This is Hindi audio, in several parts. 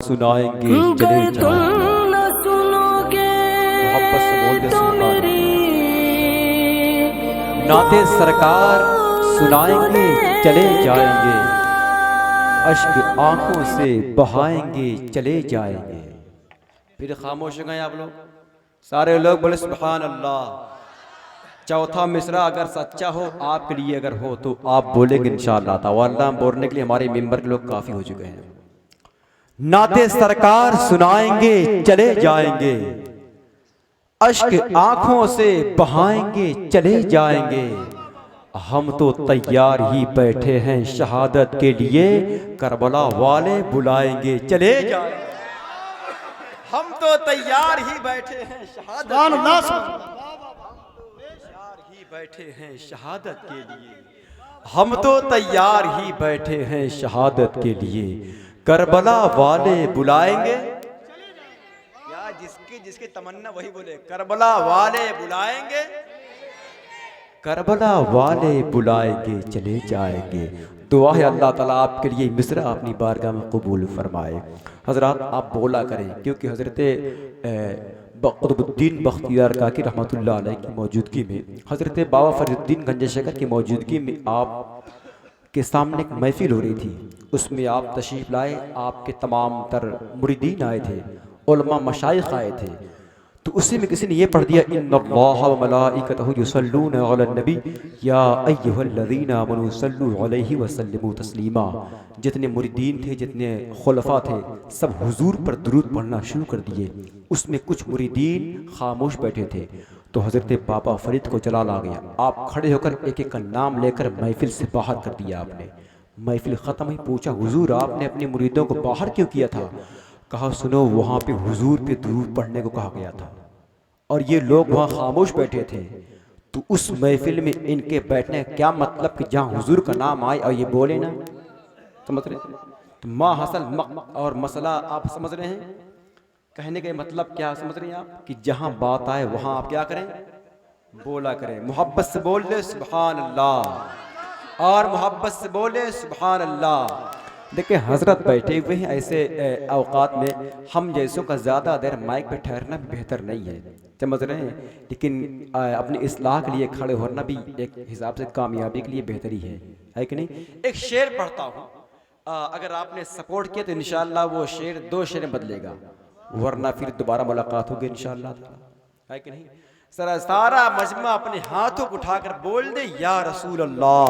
सुनाएंगे चले जाएंगे। मोहब्बत से बोलते सुनाएंगे। नाते सरकार सुनाएंगे चले जाएंगे। अश्क आंखों से बहाएंगे चले जाएंगे। फिर खामोश हो गए आप लोग, सारे लोग बोले सुभान अल्लाह। चौथा मिसरा अगर सच्चा हो आपके लिए, अगर हो तो आप बोलेंगे इंशाअल्लाह ताला। बोलने के लिए हमारे मेंबर के लोग काफी हो चुके हैं। नाते सरकार सुनाएंगे चले जाएंगे। अश्क आंखों से बहाएंगे चले जाएंगे। हम तो तैयार ही बैठे हैं शहादत के लिए, करबला वाले बुलाएंगे चले जाएंगे। हम तो तैयार ही बैठे हैं शहादत बैठे हैं शहादत के लिए। हम तो तैयार ही बैठे हैं शहादत के लिए, करबला वाले बुलाएंगे। या जिसकी तमन्ना वही बोले, करबला वाले बुलाएंगे, करबला वाले बुलाएंगे चले जाएंगे। दुआ है अल्लाह ताला आपके लिए मिसरा अपनी बारगाह में कबूल फरमाए। हजरात आप बोला करें, क्योंकि हजरत कुतुबुद्दीन बख्तियार काकी रहमतुल्लाह अलैह की मौजूदगी में, हजरत बाबा फरीदुद्दीन गंजशकर की मौजूदगी में आप के सामने एक महफिल हो रही थी। उसमें आप तशरीफ़ लाए, आपके तमाम तर मुरीदीन आए थे, उलमा मशाइख आए थे। तो उसी में किसी ने ये पढ़ दिया, इन्नल्लाह व मलाइकतहु युसल्लूना अलन नबी या अय्युहल्लज़ीना आमनू सल्लू अलैहि व सल्लिमू तस्लीमा। जितने मुरीदीन थे, जितने खुलफा थे, सब हुजूर पर दुरूद पढ़ना शुरू कर दिए। उसमें कुछ मुरीदीन खामोश बैठे थे, तो हज़रत बाबा फरीद को जलाल आ गया। आप खड़े होकर एक एक का नाम लेकर महफिल से बाहर कर दिया आपने। महफिल ख़त्म हुई, पूछा हुजूर आपने अपने मुरीदों को बाहर क्यों किया था? कहा सुनो, वहाँ पे हुजूर पे दुरूद पढ़ने को कहा गया था और ये लोग वहाँ खामोश बैठे थे। तो उस महफिल में इनके बैठने का क्या मतलब कि जहाँ हुजूर का नाम आए और ये बोले ना, समझ रहे? तो माँ हसल और मसला आप समझ रहे हैं? कहने का मतलब क्या समझ रहे हैं आप? कि जहाँ बात आए वहाँ आप क्या करें? बोला करें। मोहब्बत से बोल ले सुभान अल्लाह, और मोहब्बत से बोले सुभान अल्लाह। देखिए हजरत बैठे हुए हैं, ऐसे औकात में हम जैसों का ज़्यादा देर माइक पे ठहरना भी बेहतर नहीं है, समझ रहे हैं? लेकिन अपनी इस्लाह के लिए खड़े होना भी एक हिसाब से कामयाबी के लिए बेहतरी है कि नहीं? एक शेर पढ़ता हूँ, अगर आपने सपोर्ट किया तो इंशाअल्लाह वो शेर 2 शेर में बदलेगा, वरना फिर दोबारा मुलाकात होगी इंशाअल्लाह, है कि नहीं? सारा मजमा अपने हाथों को उठाकर बोल दे या रसूल अल्लाह,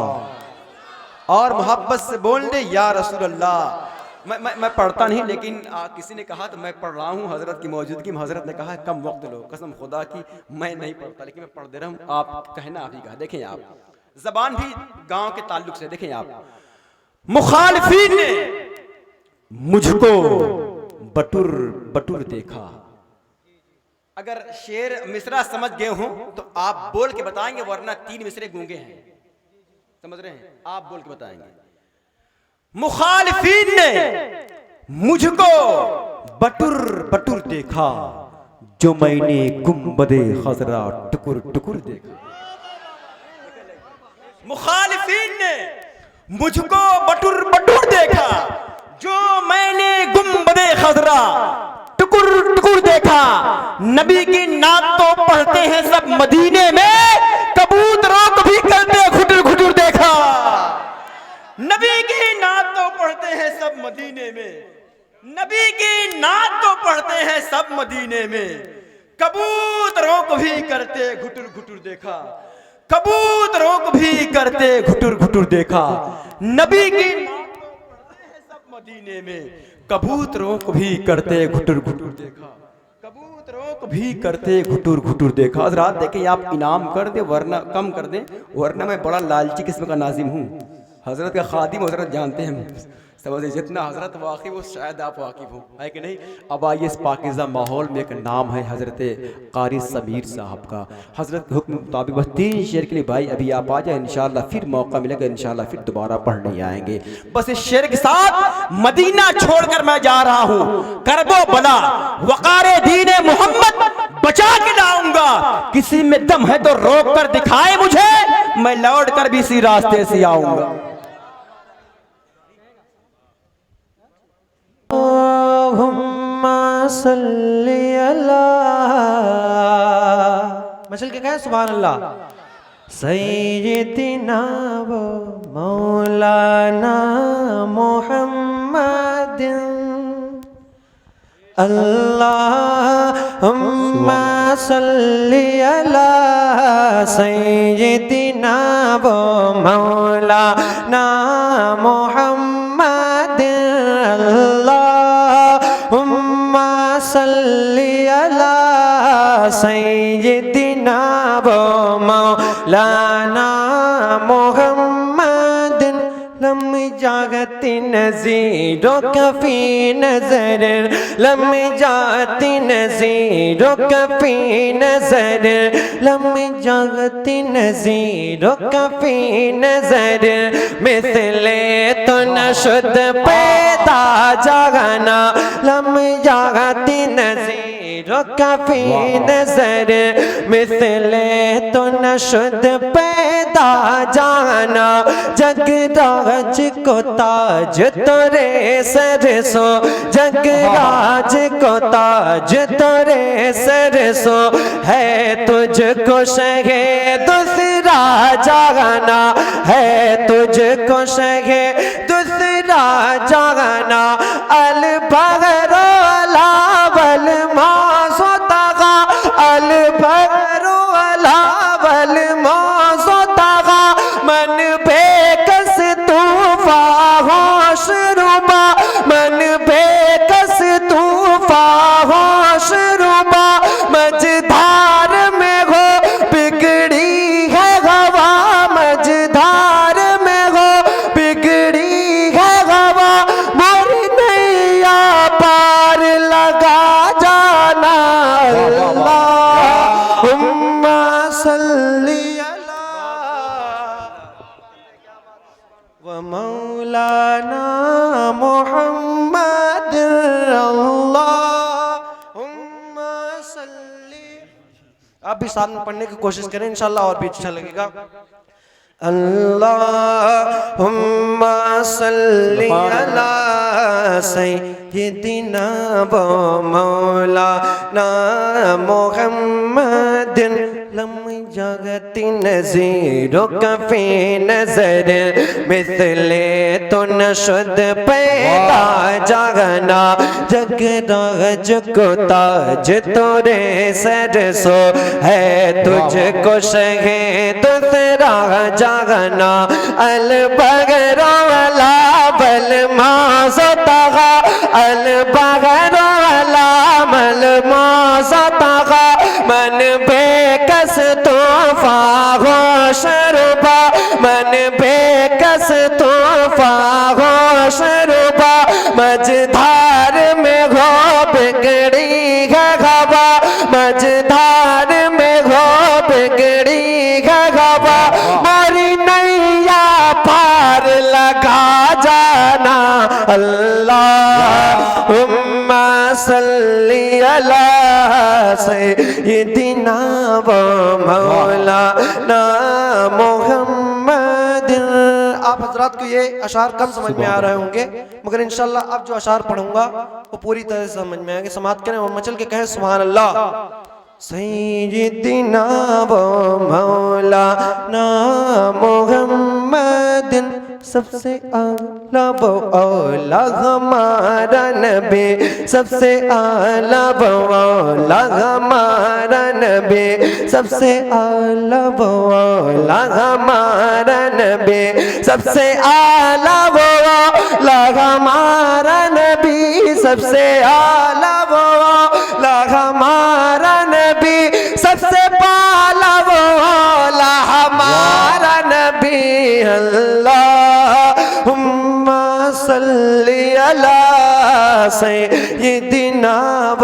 और मोहब्बत से बोल दे या रसूल अल्लाह। मैं पढ़ता नहीं, लेकिन किसी ने कहा तो मैं पढ़ रहा हूँ हजरत की मौजूदगी में। हजरत ने कहा कम वक्त लो, कसम खुदा की मैं नहीं पढ़ता, लेकिन मैं पढ़ दे रहा हूँ। आप कहना आप ही कहा। देखें आप, जबान भी गांव के ताल्लुक से देखें आप। मुखालिफीन ने मुझको बटुर बटुर देखा। अगर शेर मिसरा समझ गए हो तो आप बोल के बताएंगे, वरना 3 मिसरे गूंगे हैं, समझ रहे हैं? आप बोल के बताएंगे। मुखालिफीन ने मुझको बटुर बटुर देखा, जो मैंने गुंबदे खजरा टुकुर टुकुर देखा। मुखालिफीन ने मुझको बटुर बटुर देखा, जो मैंने गुंबदे खजरा टुकुर टुकुर देखा। नबी की नात तो पढ़ते हैं सब मदीने में, कबूतरों को भी करते घुटुर घुटुर देखा। नबी की नात तो पढ़ते हैं सब मदीने में, नबी की नात तो पढ़ते हैं सब मदीने में, कबूतरों को भी करते घुटुर घुटुर देखा। कबूतरों को भी करते घुटुर घुटुर देखा। नबी की नात तो पढ़ते हैं सब मदीने में, कबूतरों को भी करते घुटुर घुटुर देखा। कबूतरों को भी करते घुटुर घुटुर देखा। हज़रात देखें, आप इनाम कर दे वरना कम कर दें, वरना मैं बड़ा लालची किस्म का नाजिम हूँ। हज़रत का खादिम हज़रत जानते हैं, समझे? जितना हज़रत वाकिफ़ हो शायद आप वाकिफ़ हो, है कि नहीं? अब आइए, इस पाकीज़ा माहौल में एक नाम है हज़रत कारी समीर साहब का। हज़रत के हुक्म मुताबिक बस 3 शेर के लिए भाई अभी आप आ जाए, इंशाअल्लाह फिर मौका मिलेगा, इंशाअल्लाह फिर दोबारा पढ़ने आएंगे। बस इस शेर के साथ मदीना छोड़कर मैं जा रहा हूँ, करबो बला वक़ारे दीने मोहम्मद बचा के लाऊंगा। किसी में दम है तो रोक कर दिखाए मुझे, मैं लौट कर भी इसी रास्ते से आऊंगा। सल्ली अला, मचल के कहें सुभान अल्लाह। सय्यिदना व मौलाना मुहम्मद अल्लाहुम्मा सल्ली अला सय्यिदना व मौलाना मुहम्मद अल्लाहुम्मा सल्ली अला सय्यिदना व मौलाना मुहम्मद लम जागती नज़ीरों कफ़ी नज़र, लम जाती नज़ीरों कफ़ी नज़र, लम जागती नज़ीरों कफ़ी नज़र, मिसले तो नशुद पैदा जागना, लम जागती नज़ीरों कफ़ी नज़र, मिसले तो नशुद पैदा जाना, जगराज को ताज तोरे सरसो, जगराज को ताज तोरे सरसो, है तुझको शहे दूसरा जागना, है तुझको शहे दूसरा जागना, अल बगरो अला बल मासो तगा, अल बगरो अला बल मासो तगा, मन बेकस तूफा होश रुबा, मन बेकस तूफा होश रुबा, मझधार में हो बिगड़ी है हवा, मझधार में हो बिगड़ी है हवा, मोर नैया पार लगा जाना, अल्लाहुम्मा सल्ली अला व मौलाना मुहम्मद अल्लाहुम्मा सल्ली। आप भी साथ में पढ़ने की कोशिश करें, इंशाल्लाह और भी अच्छा लगेगा। अल्लाहुम्मा सल्ली अला सय्यिदिना व मौलाना मुहम्मदिन लम जागती नज़ीरों कफ़ी नज़र, मिसले तो नशुद पैदा जागना, जगराज को ताज तोरे सरसो, है तुझको शहे दूसरा जागना, अल बगरो अला बल मासो तगा, अल बगरो अला मल मासो तगा, मन बेकस तूफा होश रुबा, मन बेकस तूफा होश रुबा, मझधार में हो बिगड़ी है हवा, मझधार में हो बिगड़ी है हवा, मारी नैया पार लगा जाना, अल्लाहुम्मा सल्ली अला सय्यिदिना व मौलाना मुहम्मद। आप हजरात को ये अशार कम समझ में आ रहे होंगे, मगर इंशाल्लाह अब जो अशार पढ़ूंगा वो पूरी तरह से समझ में आएंगे। समाअत करें और मचल के कहें सुभान अल्लाह। सय्यिदिना व मौलाना मुहम्मदिन सबसे आला वो औला हमारा नबी, सबसे आला वो औला हमारा नबी, सबसे आला वो औला हमारा नबी, सबसे आला वो औला हमारा नबी, सबसे आला वो औला हमारा नबी, सबसे पाला वो औला हमारा नबी, अल्लाहुम्मा सल्ली अला सय्यिदिना व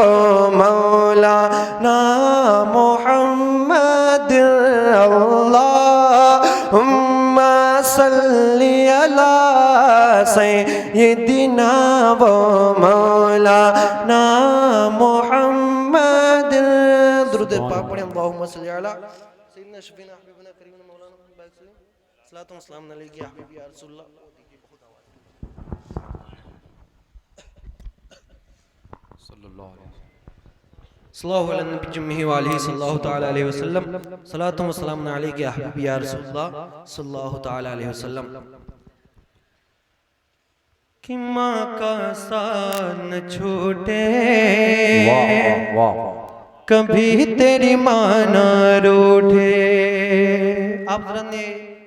मौलाना मुहम्मद, अल्लाहुम्मा सल्ली अला सय्यिदिना व मौलाना मुहम्मद। दुरूद पाक पढ़ें। अल्लाहुम्मा सल्ली अला सय्यिदिना शफीना हबीबना करीमना मौलाना मुहम्मद सल्लल्लाहु अलैहि वसल्लम अलैहि या हबीबी या रसूलल्लाह। सल्लल्लाहु अलैहि वसल्लम सलातु व सलाम अलैका या हबीबी या रसूलल्लाह सल्लल्लाहु तआला अलैहि वसल्लम। कि माँ का साथ न छूटे, वाह वाह वाह। कभी तेरी माँ न रूठे। आप जरा ने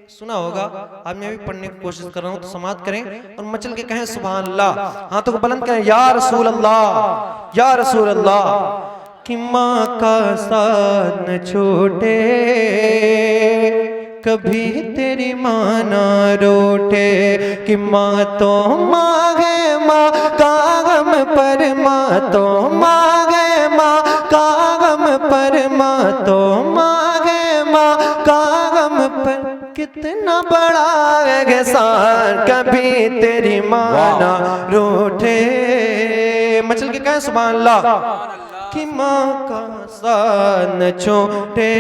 सुना होगा, आज मैं भी पढ़ने की कोशिश कर रहा हूँ, तो समाअत करें और मचल के कहें सुभान अल्लाह, हाथों को बुलंद करें या रसूल अल्लाह या रसूल अल्लाह। कि माँ का साथ न छूटे, कभी तेरी माँ न रूठे। कि माँ तो माँ है, माँ का गम पर, माँ तो माँ है, माँ का गम पर, माँ तो माँ है, माँ का गम पर। कितना बड़ा एहसान, कभी तेरी माँ न रूठे। मचल के कहें सुभान अल्लाह। कि माँ का साथ न छूटे,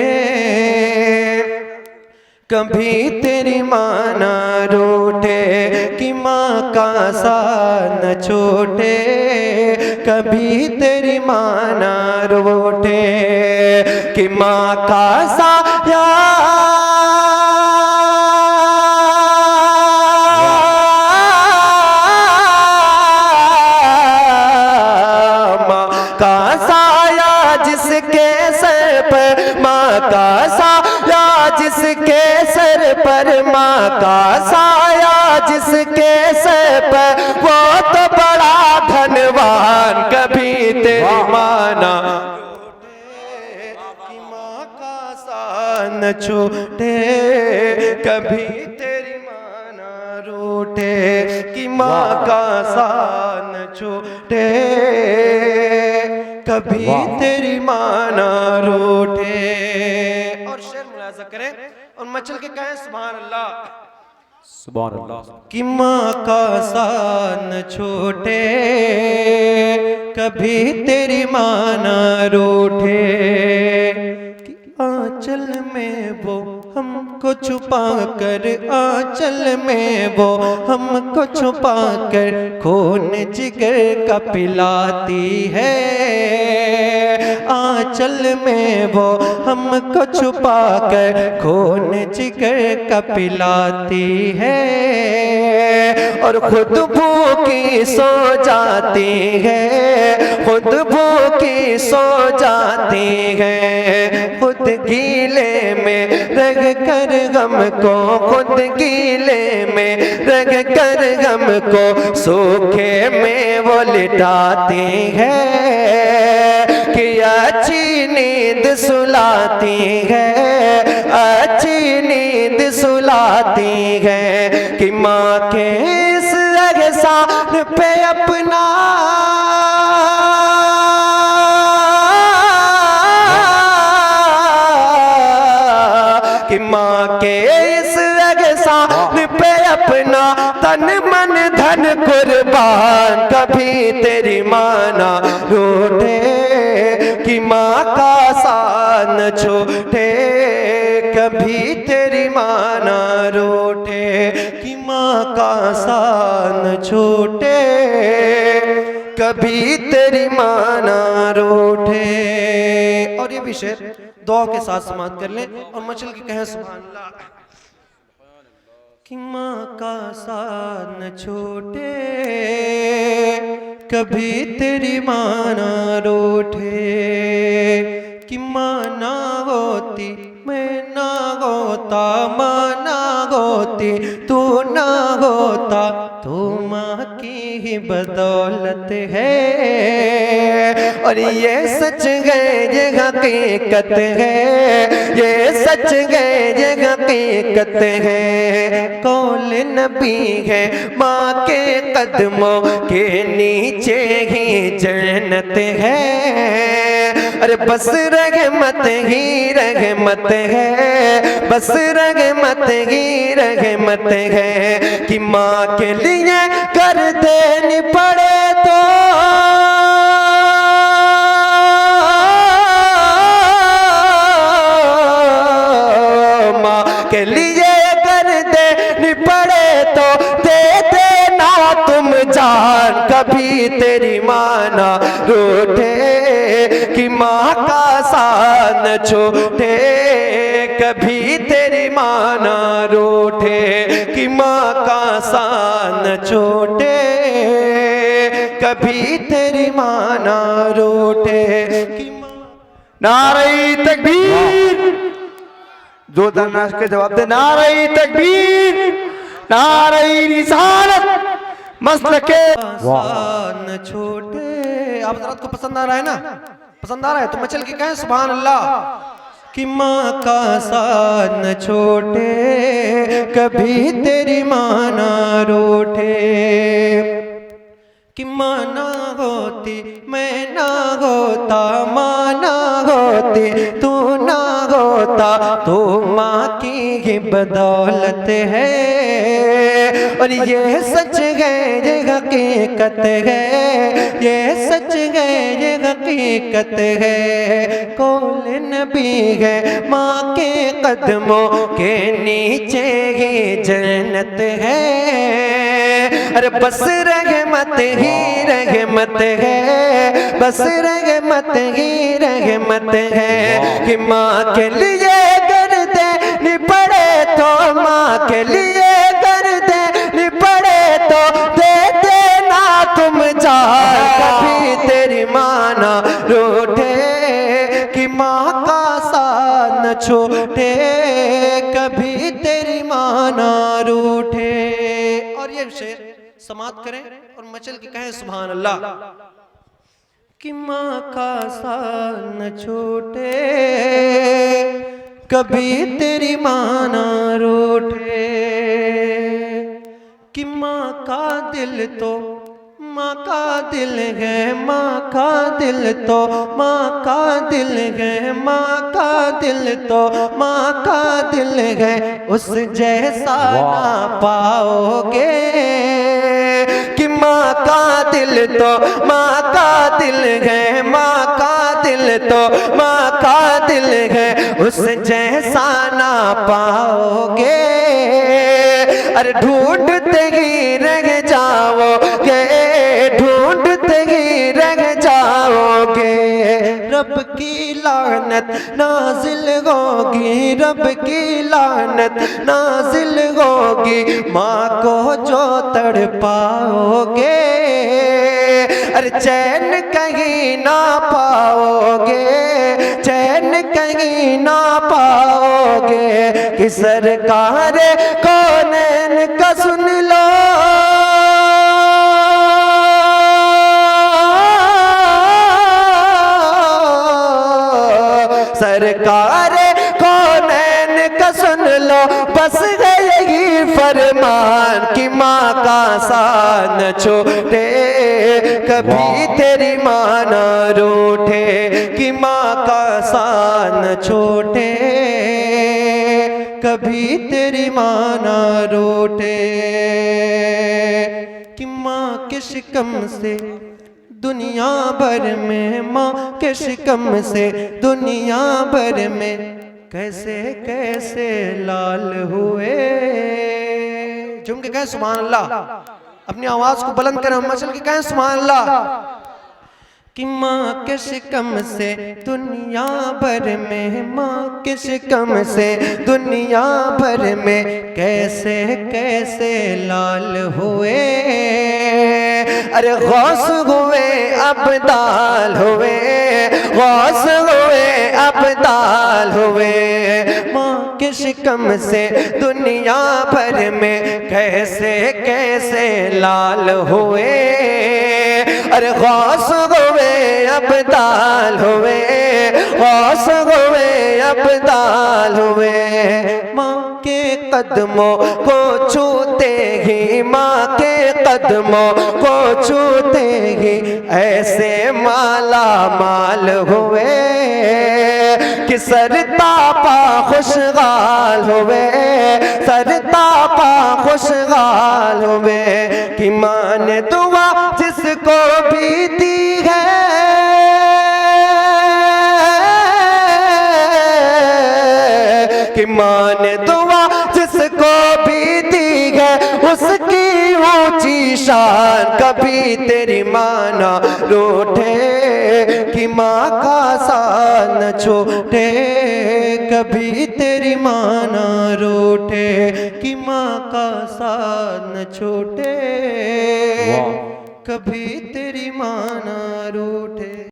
कभी तेरी माँ न रूठे। कि माँ का साथ न छूटे, कभी तेरी माँ न रूठे। कि माँ का साया जिसके सर पर, माँ का साया जिसके सर पर, वो तो बड़ा धनवान, कभी तेरी माँ न रूठे। कि माँ का साथ न छूटे, कभी तेरी माँ न रूठे। कि माँ का साथ न छूटे, कभी तेरी माँ न रूठे। और शेर मुलाजा करें और मचल के कहें सुभान अल्लाह सुभान अल्लाह। कि माँ का साथ न छूटे, कभी तेरी माँ न रूठे। कि आंचल में वो हमको छुपा कर, आंचल में वो हमको छुपा कर, खून जिगर का पिलाती है। आंचल में वो हमको छुपा कर, खून जिगर का पिलाती है। और खुद भूखी सो जाती है, खुद भूखी सो जाती है। खुद गीले में रग कर गम को, खुद गीले में रग कर गम को, सूखे में वो लिटाती है। कि अच्छी नींद सुलाती है, अच्छी नींद सुलाती है। कि माँ के इस एहसान पे अपना कि माँ के इस एहसान पे अपना तन मन धन कुर्बान, कभी तेरी माँ न रूठे। कि माँ का साथ न छूटे, कभी तेरी माँ न रूठे। कि माँ का साथ न छूटे, कभी तेरी माँ न रूठे। और ये भी शेर दुआ के साथ समाअत कर लें और मचल के कहें सुभान अल्लाह। कि माँ का साथ न छूटे, कभी तेरी माँ न रूठे। कि माँ ना होती मैं ना होता, माँ ना होती तू ना होता, तू माँ की ही बदौलत है। और ये सच है, ये हकीकत है, ये सच है, ये हकीकत है। कौल नबी है, माँ के कदमों के नीचे ही जन्नत है। अरे बस रहमत ही रहमत है, बस रहमत ही रहमत है। कि माँ के लिए कर देनी पड़े तो माँ के लिए कर देनी पड़े तो दे देना तुम जान, कभी तेरी माँ ना रूठे कि माँ का साथ न छूटे, कभी तेरी माँ ना रूठे कि माँ का साथ न छूटे, कभी तेरी माँ ना रूठे कि नारे तकबीर, जोरदार नाश के जवाब दे। नारे तकबीर, नारे रिसालत, मसलके न छोटे। आप हज़रात को पसंद आ रहा है ना? पसंद आ रहा है तो मचल के कहें सुभान अल्लाह। कि माँ का साथ न छोटे, कभी तेरी माँ ना रूठे, कि माँ ना होती मैं ना होता, माँ ना होती तू ना होता, तो माँ की ही बदौलत है। और ये सच है ये हकीकत है, ये सच है ये हकीकत है। कौल नबी है माँ के कदमों के नीचे ही जन्नत है। अरे बस रहमत ही रहमत है, बस रहमत ही रहमत है। कि माँ के लिए कर दे पड़े तो, माँ के लिए कर दे पड़े तो दे देना तुम जान, कभी तेरी माँ ना रूठे कि माँ का साथ न छोटे, कभी तेरी माँ ना रूठे। और ये शेर समाप्त करें और मचल के कहें सुभान अल्लाह। कि माँ का साथ न छोटे, कभी तेरी माँ ना रूठे, कि माँ का दिल तो माँ का दिल है, माँ का दिल तो माँ का दिल है, माँ का दिल तो माँ का दिल है, उस जैसा ना पाओगे। कि माँ का दिल तो माँ का दिल है, माँ का दिल तो माँ का दिल है, उस जैसा ना पाओगे। अरे ढूंढते ही रह जाओगे, ढूंढते ही रह जाओगे। रब की लानत नाजिल होगी, रब की लानत नाजिल होगी, माँ को जो तड़पाओगे। अरे चैन कहीं ना पाओगे, चैन कहीं ना पाओगे। कि सरकार कौनैन का सुन लो, सरकार कौनैन का सुन लो, बस यही फरमान कि माँ का साथ न छोटे, कभी तेरी माँ न रूठे। कि माँ का साथ न छोटे, कभी तेरी माँ न रूठे। कि माँ के शिकम से दुनिया भर में, माँ के शिकम से दुनिया भर में कैसे कैसे लाल हुए। झूम के कहें सुभान अल्लाह, अपनी आवाज को बुलंद करें, मचल के कहें सुभान अल्लाह। कि माँ के शिकम से दुनिया भर में, माँ के शिकम से दुनिया भर में कैसे कैसे लाल हुए। अरे गौस हुए अब्दाल हुए, गौस हुए अब्दाल हुए, माँ के शिकम से दुनिया भर में कैसे कैसे लाल हुए। अरे गौस हुए अब्दाल हुए, गौस हुए अब्दाल हुए, माँ के कदमों को छूते ही, माँ के कदमों को छूते ही ऐसे माला माल हुए। कि सरतापा खुशहाल हुए, सरतापा खुशहाल हुए। कि माँ ने दुआ जिसको भी दी है, कि माँ ने दुआ जिसको भी दी है, उसकी ऊंची शान, कभी तेरी माँ ना रूठे कि माँ का साथ न छोटे, कभी तेरी माँ ना रूठे कि माँ का साथ न छोटे, कभी तेरी माँ ना रूठे।